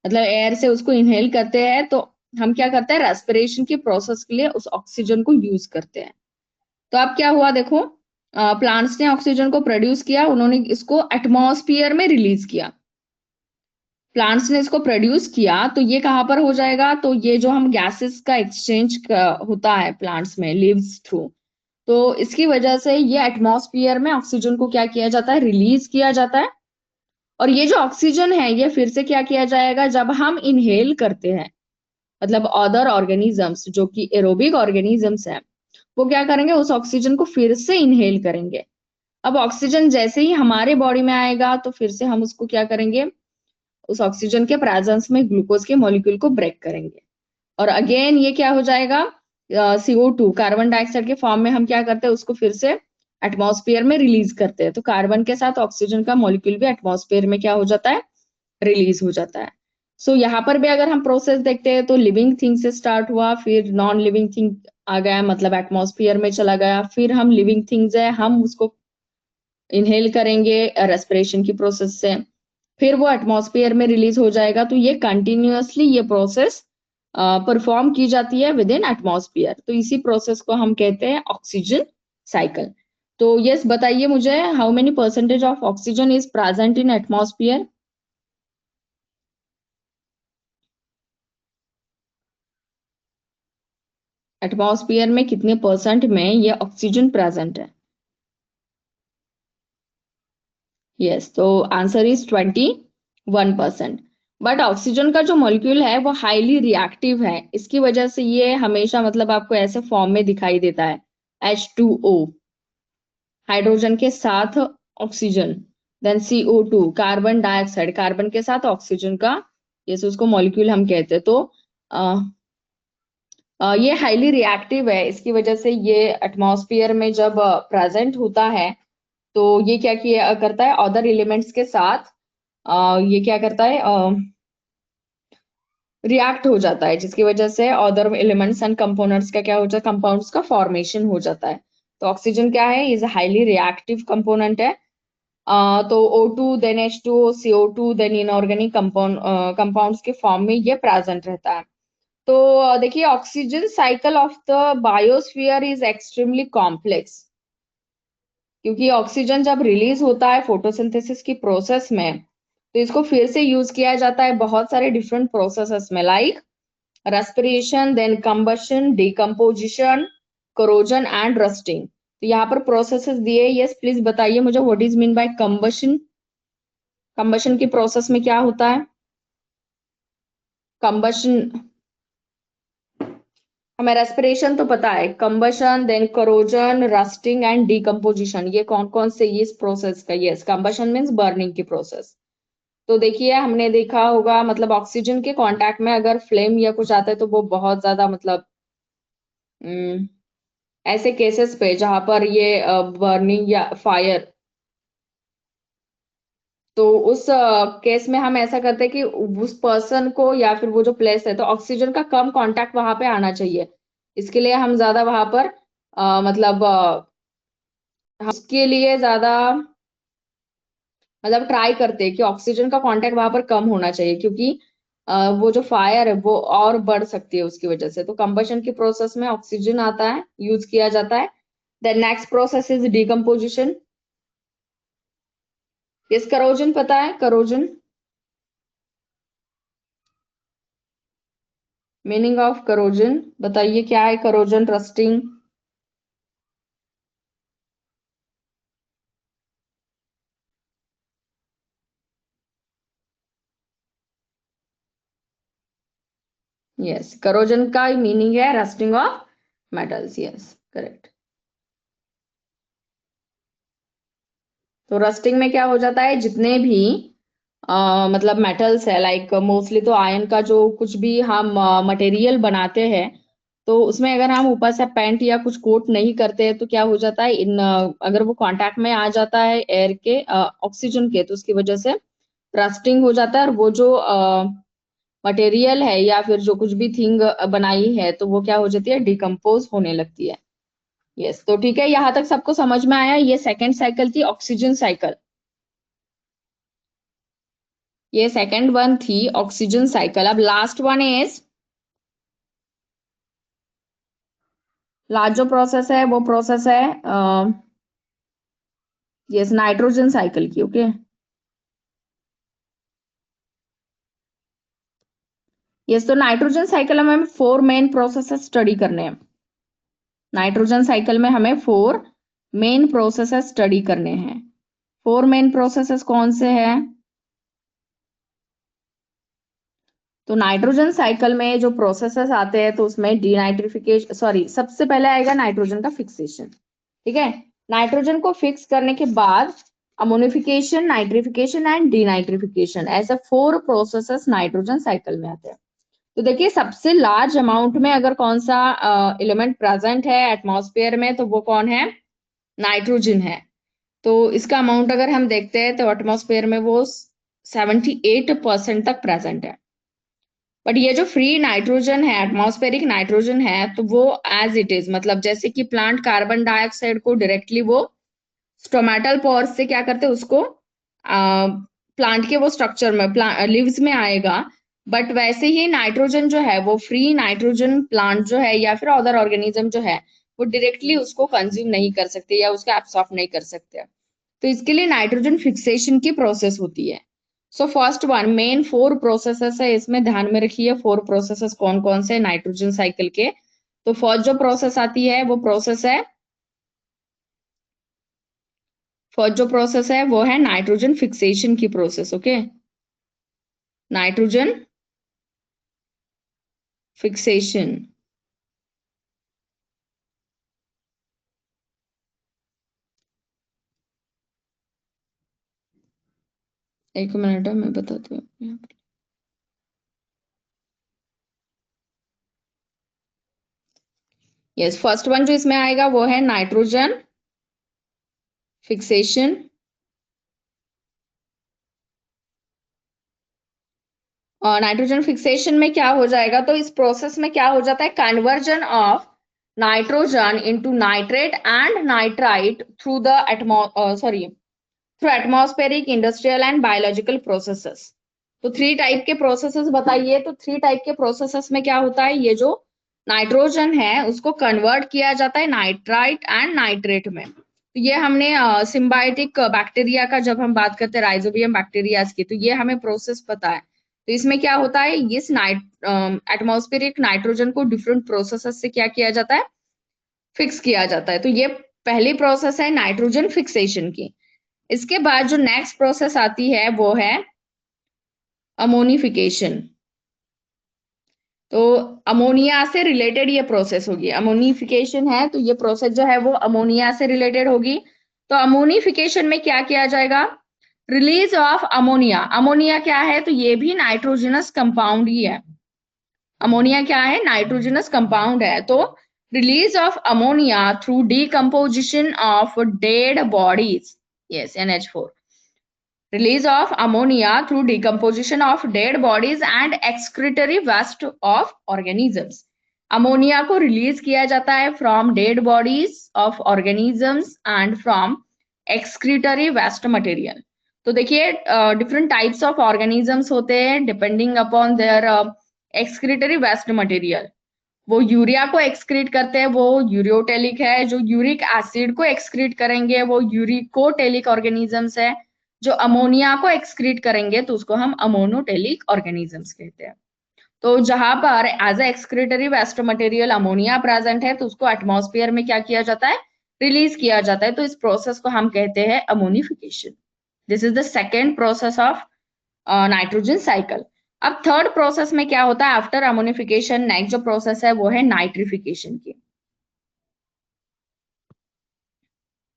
मतलब एयर से उसको इनहेल करते हैं तो हम क्या करते हैं, रेस्पिरेशन की प्रोसेस के लिए उस ऑक्सीजन को यूज करते हैं। तो अब क्या हुआ देखो, प्लांट्स ने ऑक्सीजन को प्रोड्यूस किया, उन्होंने इसको एटमॉस्फेयर में रिलीज किया। प्लांट्स ने इसको प्रोड्यूस किया तो ये कहाँ पर हो जाएगा, तो ये जो हम गैसेस का एक्सचेंज होता है प्लांट्स में लीव्स थ्रू, तो इसकी वजह से ये एटमॉस्फेयर में ऑक्सीजन को क्या किया जाता है, रिलीज किया जाता है। और ये जो ऑक्सीजन है ये फिर से क्या किया जाएगा, जब हम इनहेल करते हैं, मतलब अदर ऑर्गेनिजम्स जो कि एरोबिक ऑर्गेनिजम्स हैं वो क्या करेंगे, उस ऑक्सीजन को फिर से इनहेल करेंगे। अब ऑक्सीजन जैसे ही हमारे बॉडी में आएगा तो फिर से हम उसको क्या करेंगे, उस ऑक्सीजन के प्रेजेंस में ग्लूकोज के मॉलिक्यूल को ब्रेक करेंगे। और अगेन ये क्या हो जाएगा, CO2 कार्बन डाइऑक्साइड के फॉर्म में हम क्या करते हैं, उसको फिर से एटमॉस्फेयर में रिलीज करते हैं। तो कार्बन के साथ ऑक्सीजन का मॉलिक्यूल भी एटमॉस्फेयर में क्या हो जाता है, रिलीज हो जाता है। सो यहाँ पर भी अगर हम प्रोसेस देखते हैं तो लिविंग थिंग से स्टार्ट हुआ, फिर नॉन लिविंग थिंग आ गया, मतलब एटमॉस्फेयर में चला गया, फिर हम लिविंग थिंग्स है हम उसको इनहेल करेंगे रेस्पिरेशन की प्रोसेस से, फिर वो एटमॉस्फेयर में रिलीज हो जाएगा। तो ये कंटिन्यूअसली ये प्रोसेस परफॉर्म की जाती है विद इन एटमॉस्फेयर, तो इसी प्रोसेस को हम कहते हैं ऑक्सीजन साइकिल। तो यस बताइए मुझे, how many percentage of oxygen is present in atmosphere? Atmosphere में कितने परसेंट में ये ऑक्सीजन प्रेजेंट है? यस, तो आंसर इज 21%। बट ऑक्सीजन का जो मॉलिक्यूल है वो हाईली रिएक्टिव है, इसकी वजह से ये हमेशा मतलब आपको ऐसे फॉर्म में दिखाई देता है, H2O, हाइड्रोजन के साथ oxygen, then CO2 carbon dioxide, carbon के साथ ऑक्सीजन का, ये उसको मॉलिक्यूल हम कहते हैं। तो ये हाईली रिएक्टिव है, इसकी वजह से ये एटमॉस्फेयर में जब प्रेजेंट होता है तो ये क्या किया करता है, अदर एलिमेंट्स के साथ ये क्या करता है, रिएक्ट हो जाता है, जिसकी वजह से अदर एलिमेंट्स एंड कंपोनेंट्स का क्या हो जाता है, कंपाउंड्स का फॉर्मेशन हो जाता है। तो ऑक्सीजन क्या है, इज हाईली रिएक्टिव कंपोनेंट है। तो O2 then H2O CO2 then inorganic compounds के फॉर्म में ये प्रेजेंट रहता है। तो देखिए, oxygen cycle of the biosphere is extremely complex, क्योंकि ऑक्सीजन जब रिलीज होता है फोटोसिंथेसिस की प्रोसेस में, तो इसको फिर से यूज किया जाता है बहुत सारे डिफरेंट प्रोसेसेस में, like respiration, then combustion, decomposition, corrosion and rusting. तो यहाँ पर प्रोसेसेस दिए, यस प्लीज बताइए मुझे, what is mean by combustion? Combustion की प्रोसेस में क्या होता है? कंबशन, हमें रेस्पिरेशन तो पता है, combustion then corrosion rusting and decomposition, ये कौन कौन से ये इस प्रोसेस का, यस कंबशन मीन्स बर्निंग की प्रोसेस। तो देखिए, हमने देखा होगा मतलब ऑक्सीजन के कांटेक्ट में अगर फ्लेम या कुछ आता है तो वो बहुत ज्यादा मतलब हम्म, ऐसे केसेस पे जहां पर ये बर्निंग या फायर, तो उस केस में हम ऐसा करते हैं कि उस पर्सन को या फिर वो जो प्लेस है, तो ऑक्सीजन का कम कांटेक्ट वहां पे आना चाहिए, इसके लिए हम ज्यादा वहां पर मतलब उसके लिए ज्यादा मतलब ट्राई करते हैं कि ऑक्सीजन का कांटेक्ट वहां पर कम होना चाहिए, क्योंकि वो जो फायर है वो और बढ़ सकती है उसकी वजह से। तो कंबशन की प्रोसेस में ऑक्सीजन आता है, यूज किया जाता है। Then next process is decomposition. इस करोजन पता है, करोजन मीनिंग ऑफ करोजन बताइए, क्या है करोजन, रस्टिंग? यस, करोजन का मीनिंग है rusting of metals, yes correct. तो रस्टिंग में क्या हो जाता है, जितने भी मतलब मेटल्स है, लाइक मोस्टली तो आयन का जो कुछ भी हम मटेरियल बनाते हैं, तो उसमें अगर हम ऊपर से पेंट या कुछ कोट नहीं करते हैं तो क्या हो जाता है, इन अगर वो कांटेक्ट में आ जाता है एयर के, ऑक्सीजन के, तो उसकी वजह से रस्टिंग हो जाता है, और वो जो मटेरियल है या फिर जो कुछ भी थिंग बनाई है, तो वो क्या हो जाती है, डिकम्पोज होने लगती है। यस, तो ठीक है, यहाँ तक सबको समझ में आया? ये सेकेंड साइकिल थी ऑक्सीजन साइकिल, ये सेकेंड वन थी ऑक्सीजन साइकिल। अब लास्ट वन इज, लास्ट जो प्रोसेस है वो प्रोसेस है यस नाइट्रोजन साइकिल की। ओके, यस, तो नाइट्रोजन साइकिल में हमें फोर मेन प्रोसेसेस स्टडी करने हैं। नाइट्रोजन साइकिल में हमें फोर मेन प्रोसेसेस स्टडी करने हैं। फोर मेन प्रोसेसेस कौन से हैं? तो नाइट्रोजन साइकिल में जो प्रोसेसेस आते हैं, तो उसमें डीनाइट्रिफिकेशन, सॉरी, सबसे पहले आएगा नाइट्रोजन का फिक्सेशन। ठीक है, नाइट्रोजन को फिक्स करने के बाद अमोनिफिकेशन, नाइट्रिफिकेशन एंड डीनाइट्रिफिकेशन, ऐसे फोर प्रोसेसेस नाइट्रोजन साइकिल में आते हैं। तो देखिए, सबसे लार्ज अमाउंट में अगर कौन सा एलिमेंट प्रेजेंट है एटमॉस्फेयर में, तो वो कौन है, नाइट्रोजन है। तो इसका अमाउंट अगर हम देखते हैं तो एटमॉस्फेयर में वो 78% तक प्रेजेंट है। बट ये जो फ्री नाइट्रोजन है, एटमॉस्फेरिक नाइट्रोजन है, तो वो एज इट इज, मतलब जैसे कि प्लांट कार्बन डाइऑक्साइड को डायरेक्टली वो स्टोमेटल पोर्स से क्या करते हैं, उसको प्लांट के वो स्ट्रक्चर में, लीव्स में आएगा। बट वैसे ही नाइट्रोजन जो है वो फ्री नाइट्रोजन प्लांट जो है या फिर अदर ऑर्गेनिज्म जो है वो डायरेक्टली उसको कंज्यूम नहीं कर सकते या उसको एब्सॉर्ब नहीं कर सकते। तो इसके लिए नाइट्रोजन फिक्सेशन की प्रोसेस होती है। So first one main 4 processes है, इसमें ध्यान में रखिए 4 प्रोसेसेस कौन कौन से नाइट्रोजन साइकिल के। तो फर्स्ट जो प्रोसेस आती है वो है नाइट्रोजन फिक्सेशन की प्रोसेस। Okay, nitrogen fixation. एक मिनट है, मैं बताती हूँ। यस, फर्स्ट वन जो इसमें आएगा वो है नाइट्रोजन फिक्सेशन। और नाइट्रोजन फिक्सेशन में क्या हो जाएगा, तो इस प्रोसेस में क्या हो जाता है, conversion of nitrogen into nitrate and nitrite through the through atmospheric, industrial and biological processes. तो 3 टाइप के प्रोसेसेस बताइए। तो 3 टाइप के प्रोसेसेस में क्या होता है, ये जो नाइट्रोजन है उसको कन्वर्ट किया जाता है नाइट्राइट एंड नाइट्रेट में। तो ये हमने सिम्बायोटिक बैक्टीरिया का जब हम बात करते हैं राइजोबियम बैक्टीरियाज की, तो ये हमें प्रोसेस पता है। तो इसमें क्या होता है, इस एटमॉस्फेरिक नाइट्रोजन को डिफरेंट प्रोसेसेस से क्या किया जाता है, फिक्स किया जाता है। तो ये पहली प्रोसेस है नाइट्रोजन फिक्सेशन की। इसके बाद जो नेक्स्ट प्रोसेस आती है वो है अमोनिफिकेशन। तो अमोनिया से रिलेटेड ये प्रोसेस होगी, अमोनिफिकेशन है तो ये प्रोसेस जो है वो अमोनिया से रिलेटेड होगी। तो अमोनिफिकेशन में क्या किया जाएगा, रिलीज ऑफ अमोनिया। अमोनिया क्या है, तो ये भी नाइट्रोजनस कंपाउंड ही है। अमोनिया क्या है, नाइट्रोजनस कंपाउंड है। तो release of ammonia through decomposition of dead bodies, yes NH4, release of ammonia through decomposition of dead bodies and excretory waste of organisms। Ammonia को रिलीज किया जाता है from dead bodies of organisms and from excretory waste material. तो देखिए डिफरेंट टाइप्स ऑफ ऑर्गेनिजम्स होते हैं depending upon their excretory waste material. वो यूरिया को एक्सक्रीट करते हैं, वो यूरियोटेलिक है। जो यूरिक एसिड को एक्सक्रीट करेंगे वो यूरिकोटेलिक ऑर्गेनिजम्स है। जो अमोनिया को एक्सक्रीट करेंगे तो उसको हम अमोनोटेलिक ऑर्गेनिजम्स कहते हैं। तो जहां पर as a excretory waste material ammonia present है तो उसको एटमॉस्फेयर में क्या किया जाता है, रिलीज किया जाता है। तो इस प्रोसेस को हम कहते हैं ammonification. This is the second process of nitrogen cycle. अब थर्ड प्रोसेस में क्या होता है आफ्टर अमोनिफिकेशन, नेक्स्ट जो प्रोसेस है वो है नाइट्रिफिकेशन की।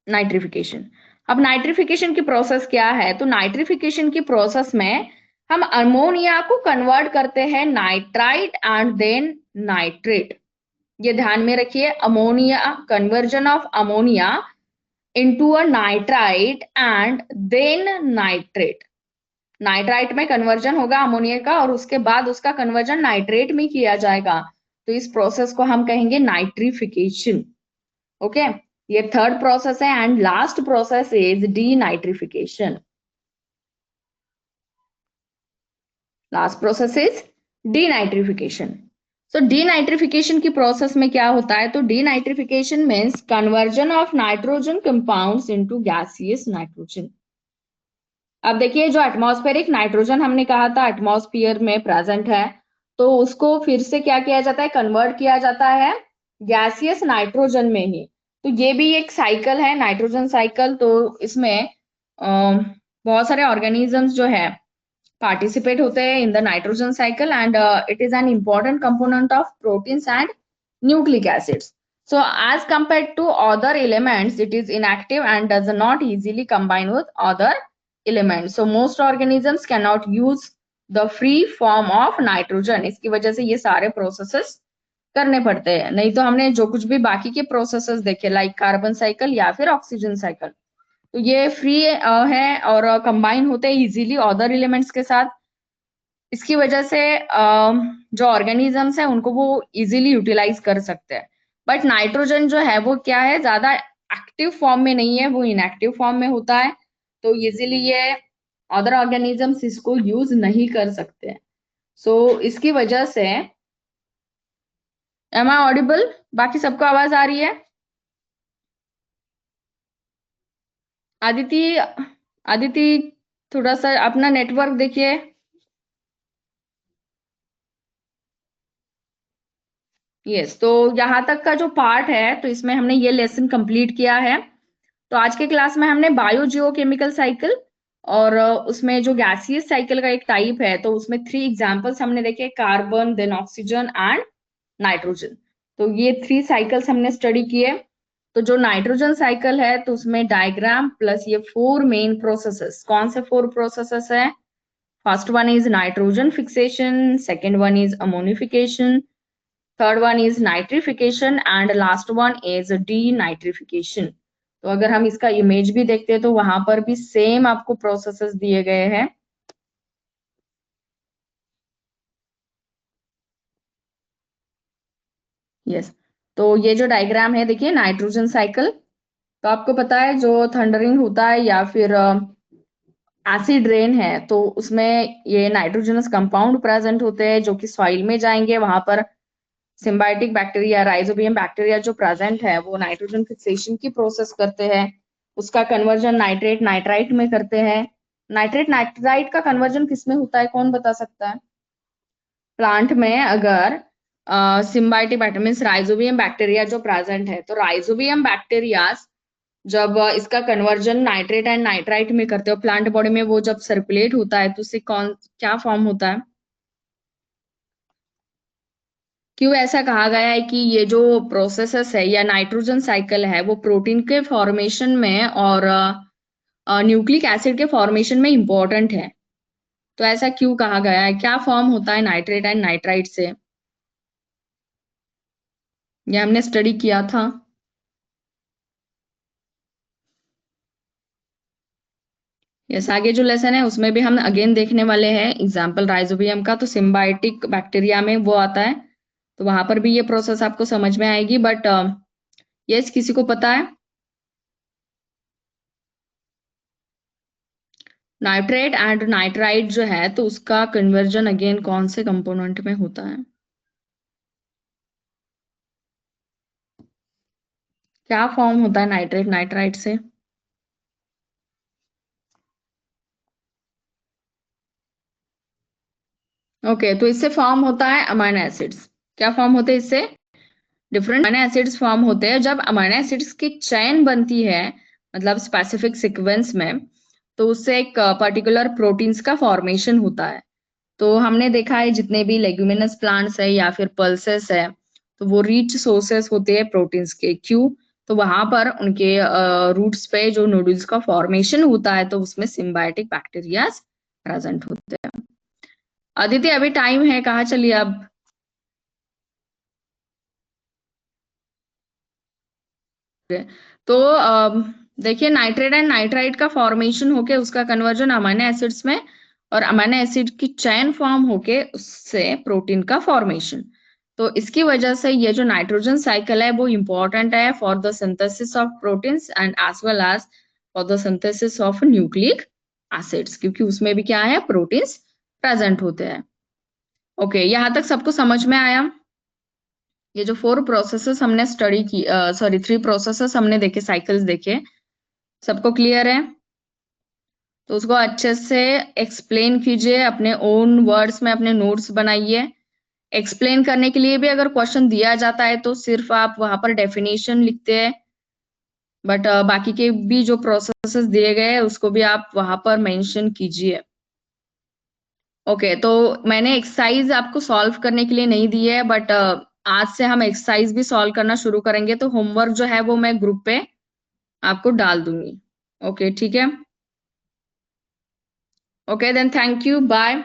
नाइट्रिफिकेशन, अब नाइट्रिफिकेशन की प्रोसेस क्या है, तो नाइट्रिफिकेशन की प्रोसेस में हम अमोनिया को कन्वर्ट करते हैं नाइट्राइट एंड देन नाइट्रेट। ये ध्यान में रखिए, ammonia, conversion of ammonia into a nitrite and then nitrate. Nitrite में कन्वर्जन होगा अमोनिया का और उसके बाद उसका कन्वर्जन नाइट्रेट में किया जाएगा। तो इस प्रोसेस को हम कहेंगे नाइट्रिफिकेशन। ओके, ये थर्ड प्रोसेस है and last process is denitrification. Last process is denitrification. So denitrification की प्रोसेस में क्या होता है, तो denitrification means conversion of nitrogen compounds into gaseous nitrogen. अब देखिए जो एटमॉस्फेरिक नाइट्रोजन हमने कहा था एटमॉस्फेयर में प्रेजेंट है, तो उसको फिर से क्या किया जाता है, कन्वर्ट किया जाता है गैसियस नाइट्रोजन में ही। तो ये भी एक साइकिल है, नाइट्रोजन साइकिल। तो इसमें बहुत सारे ऑर्गेनिजम्स जो है पार्टिसिपेट होते हैं in the nitrogen cycle and it is an important component of proteins and nucleic acids. So as compared to other elements, it is inactive and does not easily combine with other elements. So most organisms cannot use the free form of nitrogen. इसकी वजह से ये सारे प्रोसेसेस करने पड़ते हैं। नहीं तो हमने जो कुछ भी बाकी के प्रोसेसेस देखे लाइक कार्बन साइकिल या फिर ऑक्सीजन साइकिल, तो ये फ्री है और कंबाइन होते हैं इजीली अदर एलिमेंट्स के साथ। इसकी वजह से जो ऑर्गेनिजम्स है उनको वो इजीली यूटिलाइज कर सकते हैं। बट नाइट्रोजन जो है वो क्या है, ज्यादा एक्टिव फॉर्म में नहीं है, वो इनएक्टिव फॉर्म में होता है। तो इजीली ये अदर ऑर्गेनिजम्स इसको यूज नहीं कर सकते। सो इसकी वजह से, एम आई ऑडिबल, बाकी सबको आवाज आ रही है? आदिति, आदिति थोड़ा सा अपना नेटवर्क देखिए। यस, तो यहाँ तक का जो पार्ट है तो इसमें हमने ये लेसन कंप्लीट किया है। तो आज के क्लास में हमने बायो जियोकेमिकल साइकिल और उसमें जो गैसियस साइकिल का एक टाइप है तो उसमें 3 एग्जांपल्स हमने देखे, carbon, then oxygen and nitrogen. तो ये 3 साइकिल्स हमने स्टडी किए। तो जो नाइट्रोजन साइकिल है तो उसमें डायग्राम प्लस ये 4 मेन प्रोसेसेस, कौन से 4 प्रोसेसेस है? First one is nitrogen fixation, second one is ammonification, third one is nitrification and last one is denitrification. तो अगर हम इसका इमेज भी देखते हैं तो वहां पर भी सेम आपको प्रोसेसेस दिए गए हैं। यस, तो ये जो डायग्राम है देखिए, नाइट्रोजन साइकिल। तो आपको पता है जो थंडरिंग होता है या फिर एसिड रेन है तो उसमें ये नाइट्रोजनस कंपाउंड प्रेजेंट होते हैं जो कि सॉइल में जाएंगे। वहां पर सिम्बायोटिक बैक्टीरिया, राइजोबियम बैक्टीरिया जो प्रेजेंट है वो नाइट्रोजन फिक्सेशन की प्रोसेस करते हैं। उसका कन्वर्जन नाइट्रेट नाइट्राइट में करते हैं। नाइट्रेट नाइट्राइट का कन्वर्जन किसमें होता है, कौन बता सकता है? प्लांट में अगर symbiotic bacteria means rhizobium bacteria जो प्रेजेंट है तो राइजोबियम बैक्टीरिया जब इसका कन्वर्जन नाइट्रेट एंड नाइट्राइट में करते हो प्लांट बॉडी में, वो जब सर्कुलेट होता है तो उससे कौन क्या फॉर्म होता है? क्यों ऐसा कहा गया है कि ये जो प्रोसेसेस है या नाइट्रोजन साइकिल है वो प्रोटीन के फॉर्मेशन में और न्यूक्लिक एसिड के फॉर्मेशन में इंपॉर्टेंट है? तो ऐसा क्यों कहा गया है? क्या फॉर्म होता है नाइट्रेट एंड नाइट्राइट से? ये हमने स्टडी किया था। यस, आगे जो लेसन है उसमें भी हम अगेन देखने वाले हैं एग्जाम्पल राइजोबियम का। तो सिम्बायोटिक बैक्टीरिया में वो आता है तो वहां पर भी ये प्रोसेस आपको समझ में आएगी। बट यस, किसी को पता है नाइट्रेट एंड नाइट्राइट जो है तो उसका कन्वर्जन अगेन कौन से कंपोनेंट में होता है? क्या फॉर्म होता है नाइट्रेट नाइट्राइट से? ओके, तो इससे फॉर्म होता है अमाइनो एसिड्स। क्या फॉर्म होते हैं इससे? डिफरेंट अमाइनो एसिड्स फॉर्म होते हैं जब अमाइनो एसिड्स की चेन बनती है, मतलब स्पेसिफिक सीक्वेंस में, तो उससे एक पर्टिकुलर प्रोटीन्स का फॉर्मेशन होता है। तो हमने देखा है जितने भी लेग्यूमिनस प्लांट्स है या फिर पल्सेस है तो वो रिच सोर्सेस होते हैं प्रोटीन्स के। क्यों? तो वहां पर उनके रूट्स पे जो नोडल्स का फॉर्मेशन होता है तो उसमें सिम्बायोटिक बैक्टीरिया प्रेजेंट होते हैं। अदिति अभी टाइम है, कहाँ चलिए अब? तो देखिए, नाइट्रेट एंड नाइट्राइट का फॉर्मेशन होके उसका कन्वर्जन अमाइनो एसिड्स में और अमाइनो एसिड की चेन फॉर्म होके उससे प्रोटीन का फॉर्मेशन। तो इसकी वजह से ये जो नाइट्रोजन साइकिल है वो इम्पोर्टेंट है for the synthesis of proteins and as well as for the synthesis of nucleic acids, क्योंकि उसमें भी क्या है, प्रोटीन्स प्रेजेंट होते हैं। ओके, यहाँ तक सबको समझ में आया? ये जो 4 प्रोसेसेस हमने स्टडी की, सॉरी 3 प्रोसेसेस हमने देखे, साइकिल्स देखे, सबको क्लियर है? तो उसको अच्छे से एक्सप्लेन कीजिए, अपने ओन वर्ड्स में अपने नोट्स बनाइए। एक्सप्लेन करने के लिए भी अगर क्वेश्चन दिया जाता है तो सिर्फ आप वहां पर डेफिनेशन लिखते हैं, बट बाकी के भी जो प्रोसेसेस दिए गए हैं उसको भी आप वहां पर मेंशन कीजिए। ओके, तो मैंने एक्सरसाइज आपको सॉल्व करने के लिए नहीं दी है, बट आज से हम एक्सरसाइज भी सॉल्व करना शुरू करेंगे। तो होमवर्क जो है वो मैं ग्रुप पे आपको डाल दूंगी। ओके, ठीक है। Okay then, thank you, bye.